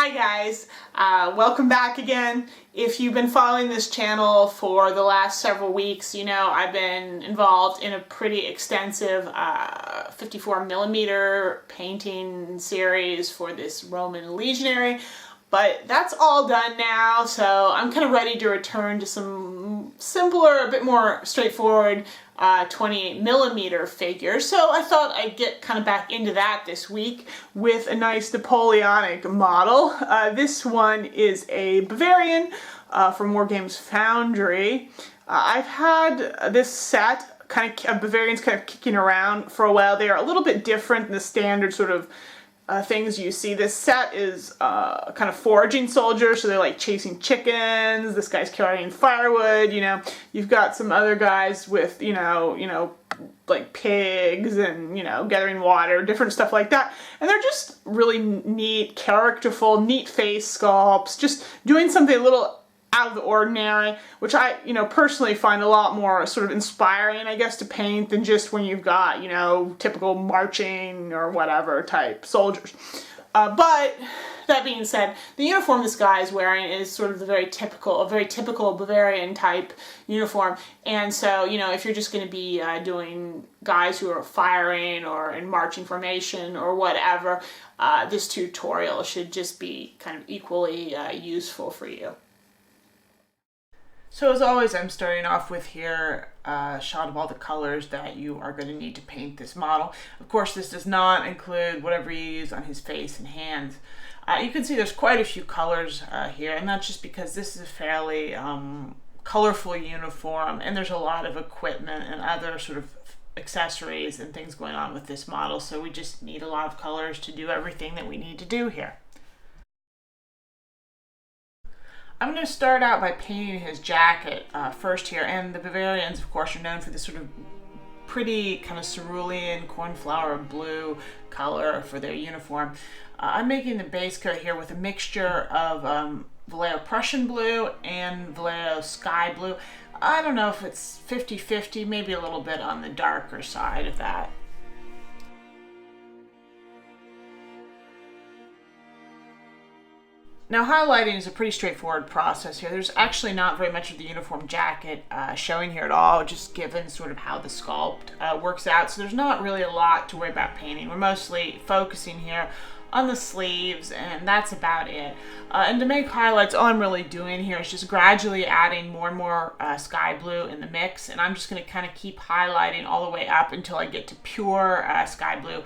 Hi guys, welcome back again. If you've been following this channel for the last several weeks, you know I've been involved in a pretty extensive 54mm painting series for this Roman legionary, but that's all done now, so I'm kind of ready to return to some simpler, a bit more straightforward 28mm figures. So I thought I'd get kind of back into that this week with a nice Napoleonic model. This one is a Bavarian from Wargames Foundry. I've had this set of Bavarians kind of kicking around for a while. They are a little bit different than the standard sort of things you see. This set is kind of foraging soldiers, so they're like chasing chickens. This guy's carrying firewood. You know, you've got some other guys with you know like pigs and gathering water, different stuff like that. And they're just really neat, characterful, neat face sculpts. Just doing something a little out of the ordinary, which I, personally find a lot more sort of inspiring, I guess, to paint than just when you've got, typical marching or whatever type soldiers. But that being said, the uniform this guy is wearing is sort of a very typical Bavarian type uniform. And so, if you're just going to be doing guys who are firing or in marching formation or whatever, this tutorial should just be kind of equally useful for you. So as always, I'm starting off with here a shot of all the colors that you are going to need to paint this model. Of course, this does not include whatever you use on his face and hands. You can see there's quite a few colors here, and that's just because this is a fairly colorful uniform, and there's a lot of equipment and other sort of accessories and things going on with this model, so we just need a lot of colors to do everything that we need to do here. I'm going to start out by painting his jacket first here, and the Bavarians, of course, are known for this sort of pretty kind of cerulean cornflower blue color for their uniform. I'm making the base coat here with a mixture of vallejo Prussian blue and vallejo sky blue. I don't know if it's 50-50, maybe a little bit on the darker side of that. Now, highlighting is a pretty straightforward process here. There's actually not very much of the uniform jacket showing here at all, just given sort of how the sculpt works out. So there's not really a lot to worry about painting. We're mostly focusing here on the sleeves, and that's about it. And to make highlights, all I'm really doing here is just gradually adding more and more sky blue in the mix, and I'm just going to kind of keep highlighting all the way up until I get to pure sky blue,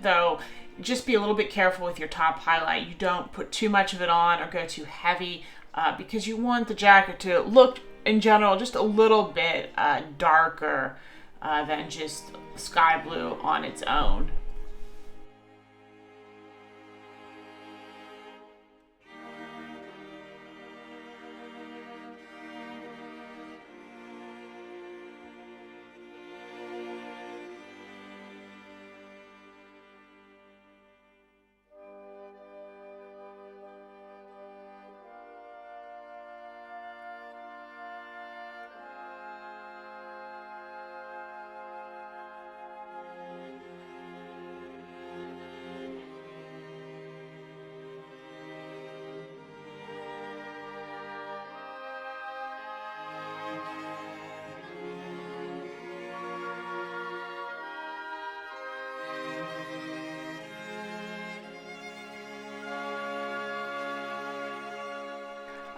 though just be a little bit careful with your top highlight. You don't put too much of it on or go too heavy because you want the jacket to look, in general, just a little bit darker than just sky blue on its own.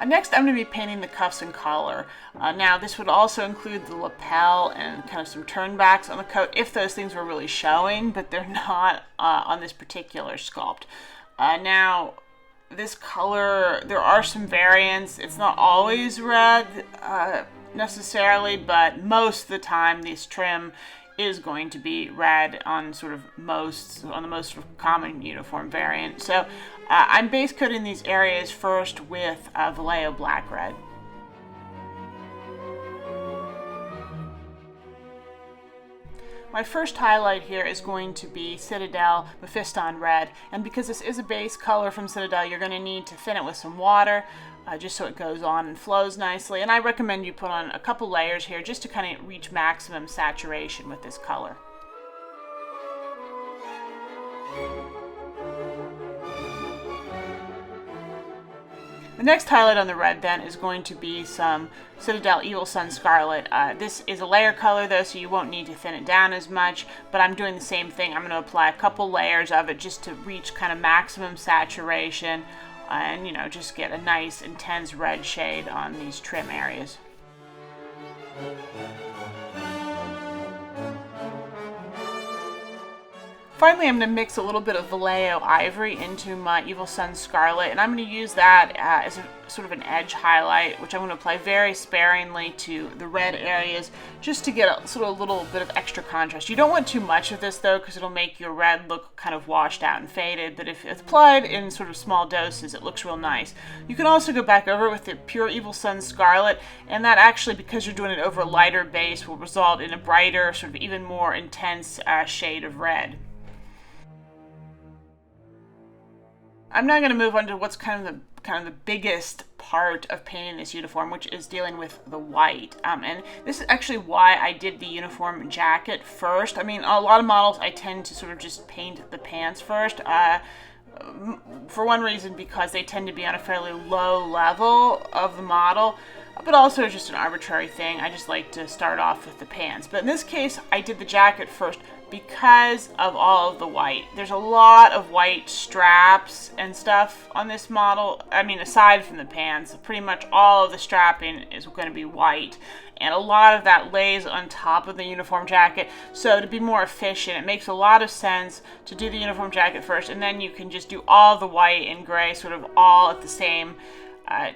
Next, I'm going to be painting the cuffs and collar. Now, this would also include the lapel and kind of some turnbacks on the coat if those things were really showing, but they're not on this particular sculpt. Now, this color, there are some variants. It's not always red necessarily, but most of the time this trim is going to be red on the most sort of common uniform variant. So I'm base coating these areas first with vallejo black red. My first highlight here is going to be Citadel Mephiston red, and because this is a base color from Citadel, you're going to need to thin it with some water. Just so it goes on and flows nicely. And I recommend you put on a couple layers here just to kind of reach maximum saturation with this color. The next highlight on the red then is going to be some Citadel Evil Sun Scarlet. This is a layer color though, so you won't need to thin it down as much, but I'm doing the same thing. I'm going to apply a couple layers of it just to reach kind of maximum saturation and, you know, just get a nice intense red shade on these trim areas. Finally, I'm going to mix a little bit of Vallejo Ivory into my Evil Sun Scarlet, and I'm going to use that as a sort of an edge highlight, which I'm going to apply very sparingly to the red areas, just to get a sort of a little bit of extra contrast. You don't want too much of this though, because it'll make your red look kind of washed out and faded, but if it's applied in sort of small doses, it looks real nice. You can also go back over with the pure Evil Sun Scarlet, and that actually, because you're doing it over a lighter base, will result in a brighter, sort of even more intense shade of red. I'm now going to move on to what's kind of the biggest part of painting this uniform, which is dealing with the white. And this is actually why I did the uniform jacket first. I mean, a lot of models I tend to sort of just paint the pants first. For one reason, because they tend to be on a fairly low level of the model, but also just an arbitrary thing. I just like to start off with the pants. But in this case, I did the jacket first because of all of the white. There's a lot of white straps and stuff on this model. I mean, aside from the pants, pretty much all of the strapping is going to be white. And a lot of that lays on top of the uniform jacket. So to be more efficient, it makes a lot of sense to do the uniform jacket first, and then you can just do all the white and gray sort of all at the same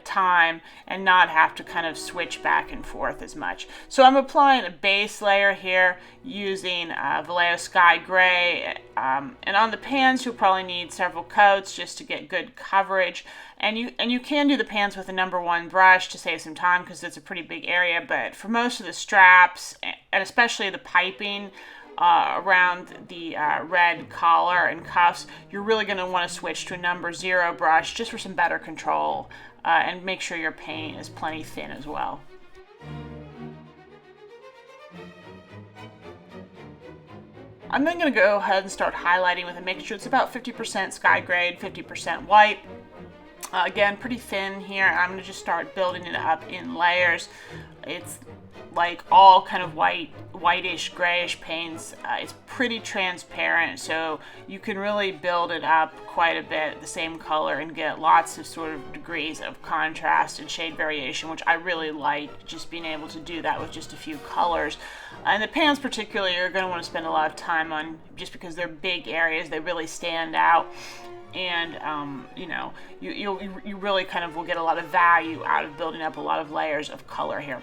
time and not have to kind of switch back and forth as much. So I'm applying a base layer here using Vallejo Sky Gray, and on the pans you'll probably need several coats just to get good coverage. And you can do the pans with a #1 brush to save some time because it's a pretty big area, but for most of the straps, and especially the piping around the red collar and cuffs, you're really going to want to switch to a #0 brush just for some better control, and make sure your paint is plenty thin as well. I'm then going to go ahead and start highlighting with a mixture. It's about 50% sky grade, 50% white. Again, pretty thin here. I'm going to just start building it up in layers. It's like all kind of whitish, grayish paints. It's pretty transparent, so you can really build it up quite a bit, the same color, and get lots of sort of degrees of contrast and shade variation, which I really like, just being able to do that with just a few colors. And the pans particularly, you're going to want to spend a lot of time on, just because they're big areas, they really stand out. And you know, you really kind of will get a lot of value out of building up a lot of layers of color here.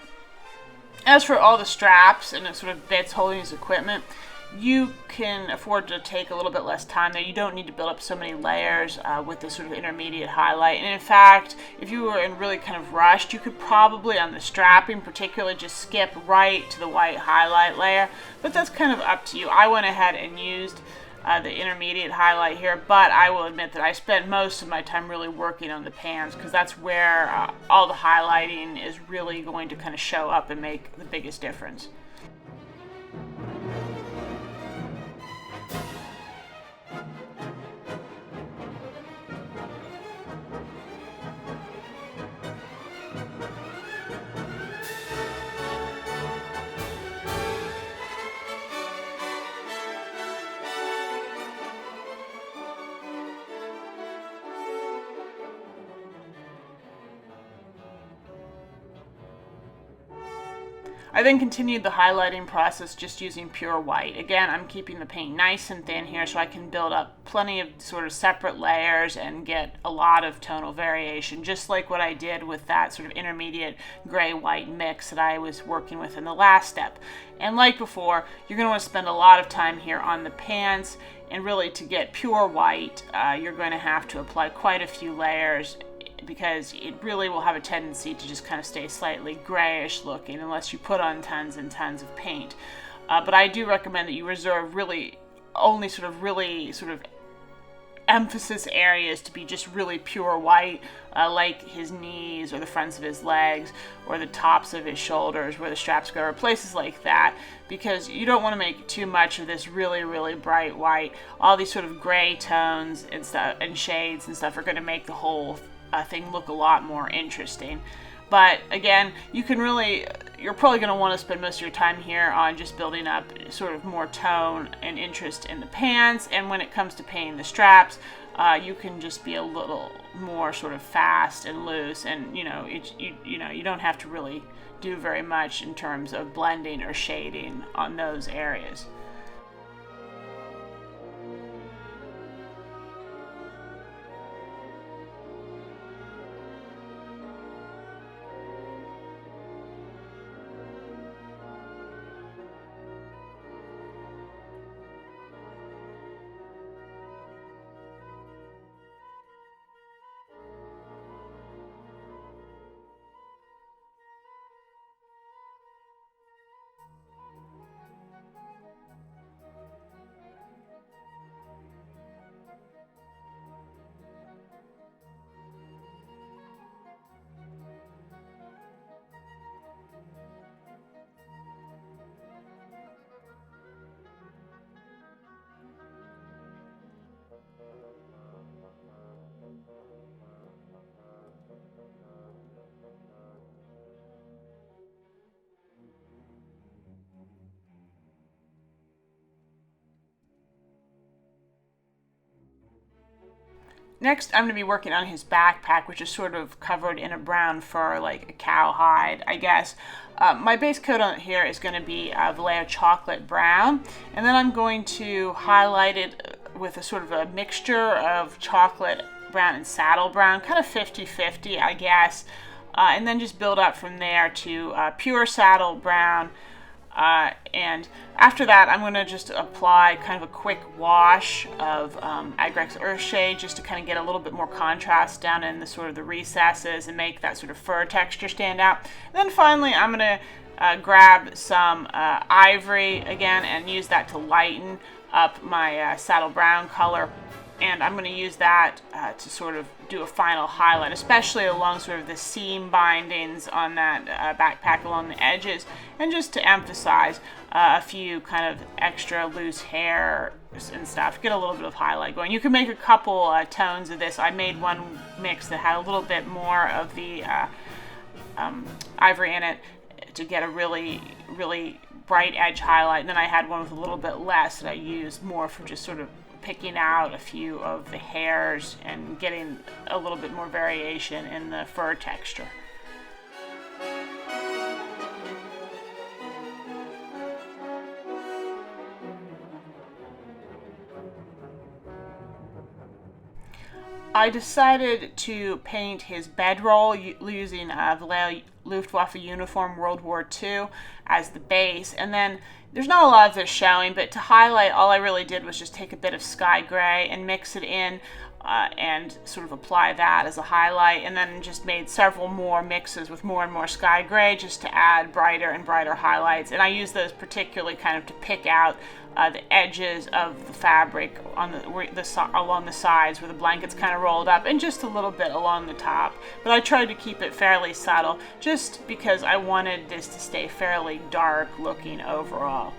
As for all the straps and the sort of bits holding this equipment, you can afford to take a little bit less time there. You don't need to build up so many layers with this sort of intermediate highlight. And in fact, if you were in really kind of rushed, you could probably, on the strapping particularly, just skip right to the white highlight layer. But that's kind of up to you. I went ahead and used the intermediate highlight here, but I will admit that I spent most of my time really working on the pans, because that's where all the highlighting is really going to kind of show up and make the biggest difference. I then continued the highlighting process just using pure white. Again, I'm keeping the paint nice and thin here so I can build up plenty of sort of separate layers and get a lot of tonal variation, just like what I did with that sort of intermediate gray-white mix that I was working with in the last step. And like before, you're going to want to spend a lot of time here on the pants, and really to get pure white, you're going to have to apply quite a few layers, because it really will have a tendency to just kind of stay slightly grayish looking unless you put on tons and tons of paint. But I do recommend that you reserve really emphasis areas to be just really pure white, like his knees or the fronts of his legs or the tops of his shoulders where the straps go, or places like that, because you don't want to make too much of this really, really bright white. All these sort of gray tones and stuff and shades and stuff are going to make the whole a thing look a lot more interesting. But again, you're probably going to want to spend most of your time here on just building up sort of more tone and interest in the pants. And when it comes to painting the straps, you can just be a little more sort of fast and loose, and you don't have to really do very much in terms of blending or shading on those areas. Next, I'm going to be working on his backpack, which is sort of covered in a brown fur, like a cow hide, I guess. My base coat on here is going to be Vallejo chocolate brown, and then I'm going to highlight it with a sort of a mixture of chocolate brown and saddle brown, kind of 50-50, I guess, and then just build up from there to pure saddle brown. And after that, I'm going to just apply kind of a quick wash of Agrex Earthshade just to kind of get a little bit more contrast down in the sort of the recesses and make that sort of fur texture stand out. And then finally, I'm going to grab some ivory again and use that to lighten up my saddle brown color. And I'm going to use that to sort of do a final highlight, especially along sort of the seam bindings on that backpack along the edges, and just to emphasize a few kind of extra loose hairs and stuff, get a little bit of highlight going. You can make a couple tones of this. I made one mix that had a little bit more of the ivory in it to get a really, really bright edge highlight, and then I had one with a little bit less that I used more for just sort of picking out a few of the hairs and getting a little bit more variation in the fur texture. I decided to paint his bedroll using Vallejo Luftwaffe uniform World War II as the base, and then there's not a lot of this showing, but to highlight, all I really did was just take a bit of sky gray and mix it in and sort of apply that as a highlight, and then just made several more mixes with more and more sky gray just to add brighter and brighter highlights. And I use those particularly kind of to pick out the edges of the fabric on along the sides where the blanket's kind of rolled up, and just a little bit along the top. But I tried to keep it fairly subtle just because I wanted this to stay fairly dark looking overall.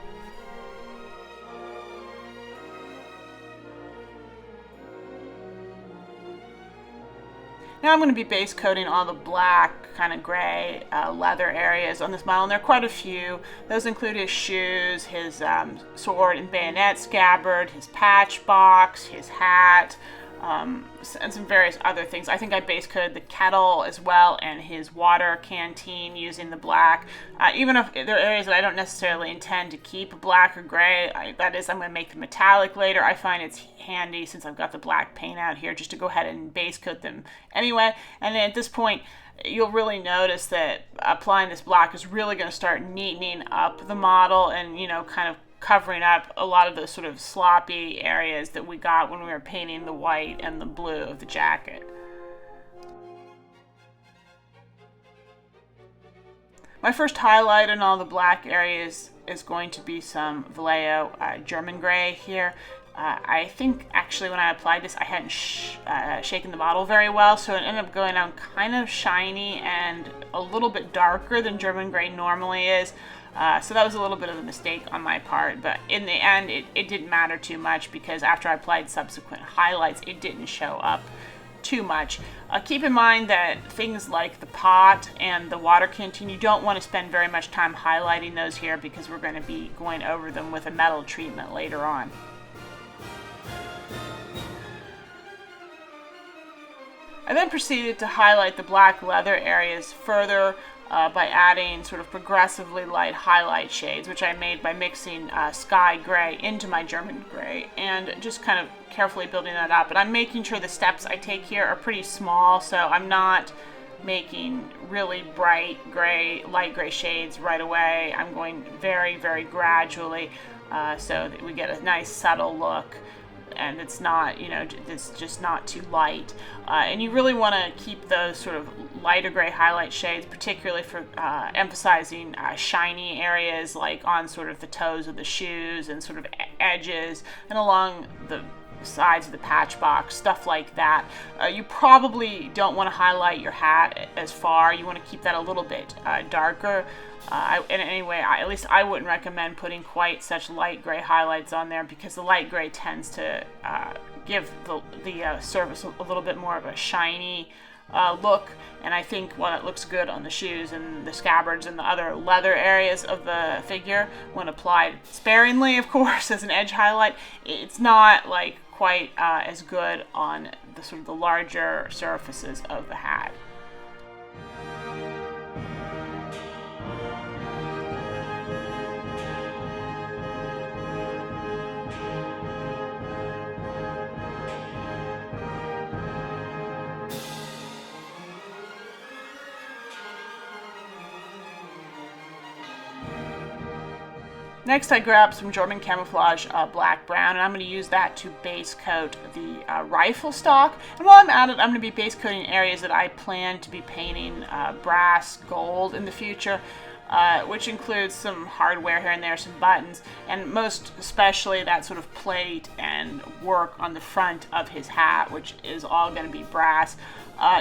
Now I'm going to be base coating all the black, kind of gray leather areas on this model, and there are quite a few. Those include his shoes, his sword and bayonet scabbard, his patch box, his hat, and some various other things. I think I base coated the kettle as well and his water canteen using the black. Even if there are areas that I don't necessarily intend to keep black or gray, that is, I'm going to make them metallic later. I find it's handy, since I've got the black paint out here, just to go ahead and base coat them anyway. And then at this point, you'll really notice that applying this black is really going to start neatening up the model and, kind of covering up a lot of those sort of sloppy areas that we got when we were painting the white and the blue of the jacket. My first highlight in all the black areas is going to be some Vallejo German gray here. I think actually when I applied this, I hadn't shaken the bottle very well, so it ended up going down kind of shiny and a little bit darker than German gray normally is. So that was a little bit of a mistake on my part, but in the end, it didn't matter too much, because after I applied subsequent highlights, it didn't show up too much. Keep in mind that things like the pot and the water canteen, you don't want to spend very much time highlighting those here because we're going to be going over them with a metal treatment later on. I then proceeded to highlight the black leather areas further by adding sort of progressively light highlight shades, which I made by mixing sky gray into my German gray and just kind of carefully building that up. And I'm making sure the steps I take here are pretty small, so I'm not making really bright gray, light gray shades right away. I'm going very, very gradually so that we get a nice subtle look. And it's not, it's just not too light. And you really want to keep those sort of lighter gray highlight shades, particularly for emphasizing shiny areas like on sort of the toes of the shoes and sort of edges and along the sides of the patch box, stuff like that. You probably don't want to highlight your hat as far. You want to keep that a little bit darker. And anyway, at least I wouldn't recommend putting quite such light gray highlights on there because the light gray tends to give the surface a little bit more of a shiny look. And I think while it looks good on the shoes and the scabbards and the other leather areas of the figure, when applied sparingly, of course, as an edge highlight, it's not like quite as good on the sort of the larger surfaces of the hat. Next, I grabbed some German camouflage black brown, and I'm going to use that to base coat the rifle stock. And while I'm at it, I'm going to be base coating areas that I plan to be painting brass gold in the future, which includes some hardware here and there, some buttons, and most especially that sort of plate and work on the front of his hat, which is all going to be brass.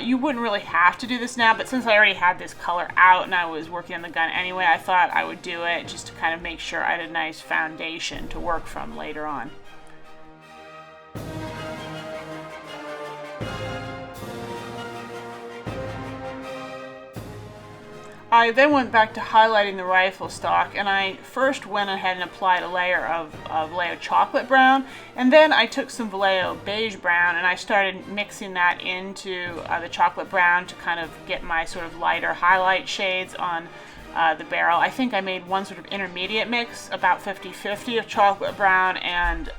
You wouldn't really have to do this now, but since I already had this color out and I was working on the gun anyway, I thought I would do it just to kind of make sure I had a nice foundation to work from later on. I then went back to highlighting the rifle stock, and I first went ahead and applied a layer of Vallejo chocolate brown, and then I took some Vallejo beige brown and I started mixing that into the chocolate brown to kind of get my sort of lighter highlight shades on the barrel. I think I made one sort of intermediate mix, about 50-50 of chocolate brown and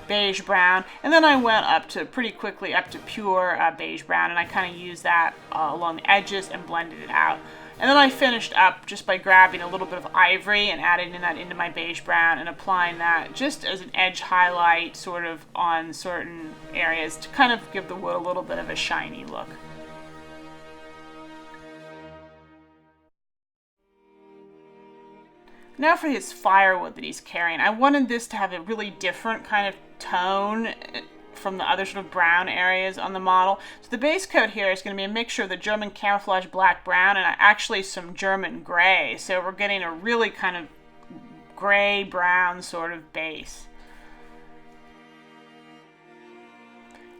beige brown, and then I went up to pretty quickly up to pure beige brown, and I kind of used that along the edges and blended it out. And then I finished up just by grabbing a little bit of ivory and adding that into my beige brown and applying that just as an edge highlight sort of on certain areas to kind of give the wood a little bit of a shiny look. Now for his firewood that he's carrying. I wanted this to have a really different kind of tone from the other sort of brown areas on the model. So the base coat here is going to be a mixture of the German camouflage black brown and actually some German gray. So we're getting a really kind of gray brown sort of base.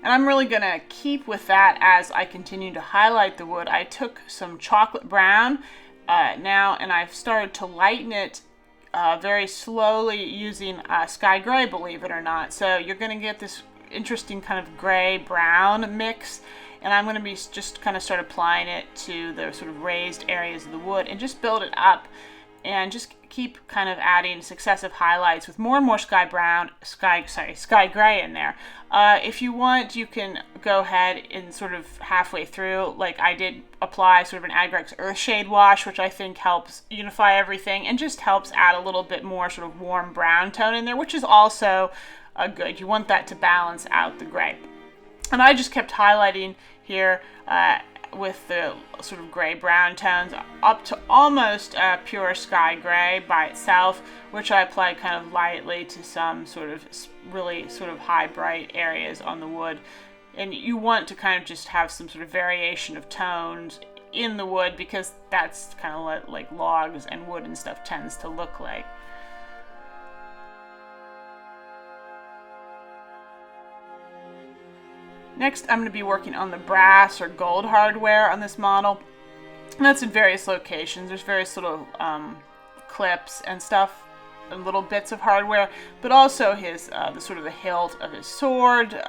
And I'm really going to keep with that as I continue to highlight the wood. I took some chocolate brown now and I've started to lighten it very slowly using sky gray, believe it or not. So you're going to get this interesting kind of gray brown mix, and I'm going to be just kind of start applying it to the sort of raised areas of the wood and just build it up and just keep kind of adding successive highlights with more and more sky gray in there. If you want, you can go ahead and sort of halfway through, like I did, apply sort of an Agrex Earthshade wash, which I think helps unify everything and just helps add a little bit more sort of warm brown tone in there, which is also good. You want that to balance out the gray. And I just kept highlighting here with the sort of gray-brown tones up to almost pure sky gray by itself, which I applied kind of lightly to some sort of really sort of high bright areas on the wood. And you want to kind of just have some sort of variation of tones in the wood because that's kind of what like logs and wood and stuff tends to look like. Next, I'm going to be working on the brass or gold hardware on this model. And that's in various locations. There's various little clips and stuff, and little bits of hardware, but also his the sort of the hilt of his sword,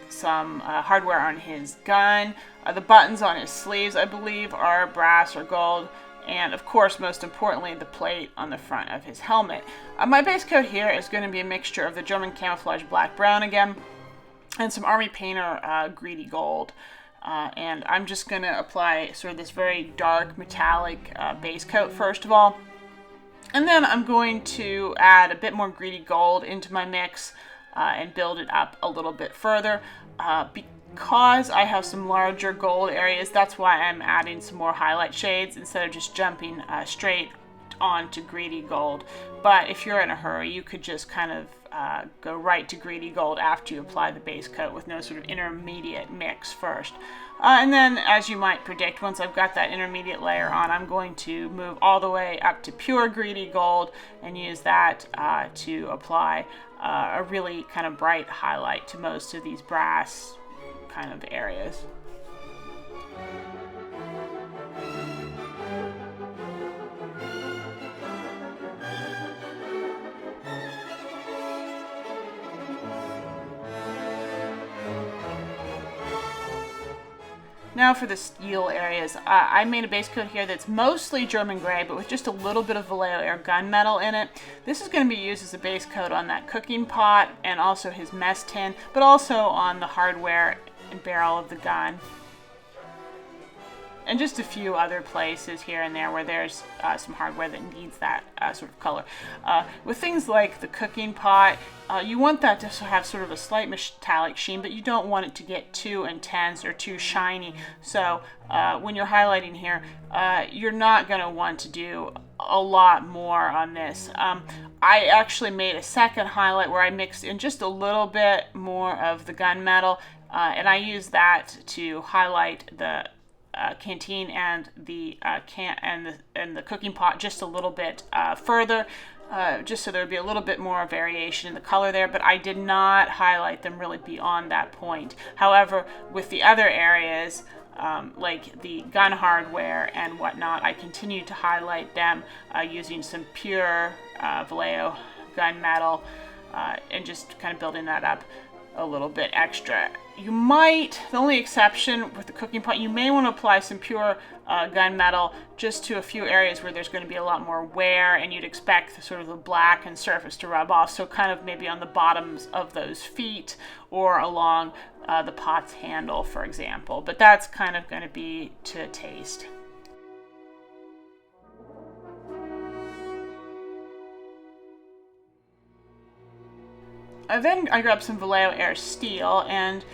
some hardware on his gun, the buttons on his sleeves, I believe, are brass or gold, and of course, most importantly, the plate on the front of his helmet. My base coat here is going to be a mixture of the German camouflage black-brown again, and some Army Painter greedy gold. And I'm just going to apply sort of this very dark metallic base coat first of all. And then I'm going to add a bit more greedy gold into my mix and build it up a little bit further. Because I have some larger gold areas, that's why I'm adding some more highlight shades instead of just jumping straight onto greedy gold. But if you're in a hurry, you could just kind of go right to greedy gold after you apply the base coat with no sort of intermediate mix first. And then, as you might predict, once I've got that intermediate layer on, I'm going to move all the way up to pure greedy gold and use that to apply a really kind of bright highlight to most of these brass kind of areas. Now for the steel areas, I made a base coat here that's mostly German gray, but with just a little bit of vallejo air gunmetal in it. This is going to be used as a base coat on that cooking pot and also his mess tin, but also on the hardware and barrel of the gun. And just a few other places here and there where there's some hardware that needs that sort of color. With things like the cooking pot, you want that to have sort of a slight metallic sheen, but you don't want it to get too intense or too shiny. So when you're highlighting here, you're not going to want to do a lot more on this. I actually made a second highlight where I mixed in just a little bit more of the gunmetal, and I used that to highlight the canteen and the the cooking pot just a little bit further, just so there would be a little bit more variation in the color there, but I did not highlight them really beyond that point. However, with the other areas, like the gun hardware and whatnot, I continue to highlight them using some pure vallejo gunmetal and just kind of building that up a little bit extra. You might, the only exception with the cooking pot, you may want to apply some pure gunmetal just to a few areas where there's going to be a lot more wear and you'd expect the sort of the blackened surface to rub off. So kind of maybe on the bottoms of those feet or along the pot's handle, for example. But that's kind of going to be to taste. Then I grabbed some Vallejo Air Steel, and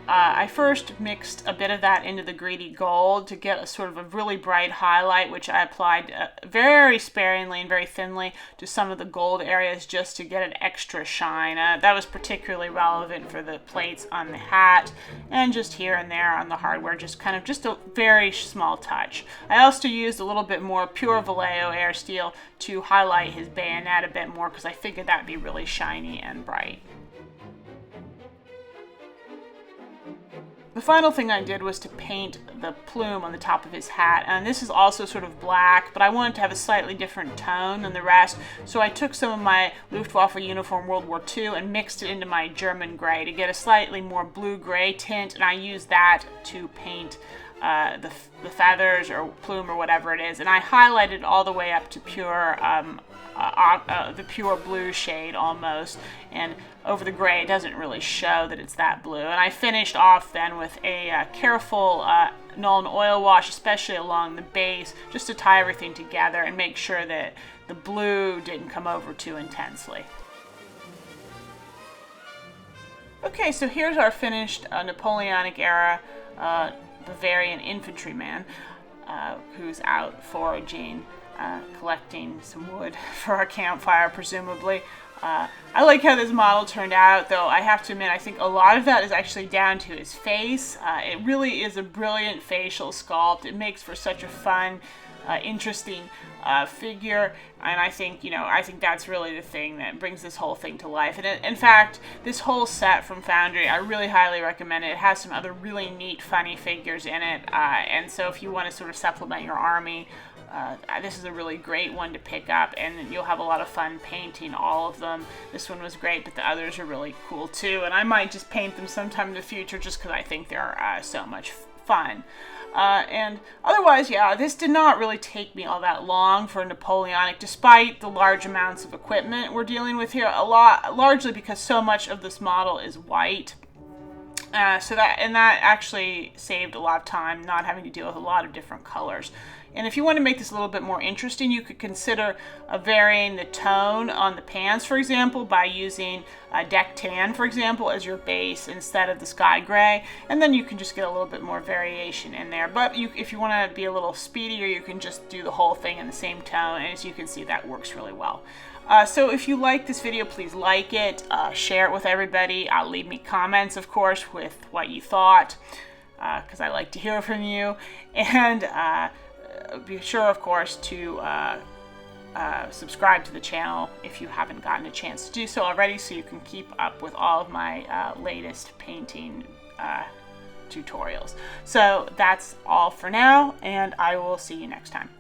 I first mixed a bit of that into the greedy gold to get a sort of a really bright highlight, which I applied very sparingly and very thinly to some of the gold areas just to get an extra shine. That was particularly relevant for the plates on the hat and just here and there on the hardware, just a very small touch. I also used a little bit more pure Vallejo Air Steel to highlight his bayonet a bit more because I figured that'd be really shiny and bright. The final thing I did was to paint the plume on the top of his hat, and this is also sort of black, but I wanted to have a slightly different tone than the rest, so I took some of my Luftwaffe uniform World War II and mixed it into my German gray to get a slightly more blue-gray tint, and I used that to paint the feathers or plume or whatever it is, and I highlighted all the way up to pure the pure blue shade almost, and over the gray it doesn't really show that it's that blue. And I finished off then with a careful Nuln oil wash, especially along the base, just to tie everything together and make sure that the blue didn't come over too intensely. Okay, so here's our finished Napoleonic era Bavarian infantryman who's out foraging, collecting some wood for our campfire, presumably. I like how this model turned out, though I have to admit I think a lot of that is actually down to his face. It really is a brilliant facial sculpt. It makes for such a fun interesting figure, and I think, you know, I think that's really the thing that brings this whole thing to life. And in fact, this whole set from Foundry, I really highly recommend it. It has some other really neat, funny figures in it, and so if you want to sort of supplement your army, this is a really great one to pick up, and you'll have a lot of fun painting all of them. This one was great, but the others are really cool too, and I might just paint them sometime in the future just because I think they're so much fun. And otherwise, yeah, this did not really take me all that long for Napoleonic, despite the large amounts of equipment we're dealing with here, largely because so much of this model is white. So that actually saved a lot of time, not having to deal with a lot of different colors. And if you want to make this a little bit more interesting, you could consider varying the tone on the pants, for example, by using deck tan, for example, as your base instead of the sky gray. And then you can just get a little bit more variation in there. But if you want to be a little speedier, you can just do the whole thing in the same tone. And as you can see, that works really well. So if you like this video, please like it, share it with everybody. Leave me comments, of course, with what you thought, because I like to hear from you. And be sure, of course, to subscribe to the channel if you haven't gotten a chance to do so already, so you can keep up with all of my latest painting tutorials. So that's all for now, and I will see you next time.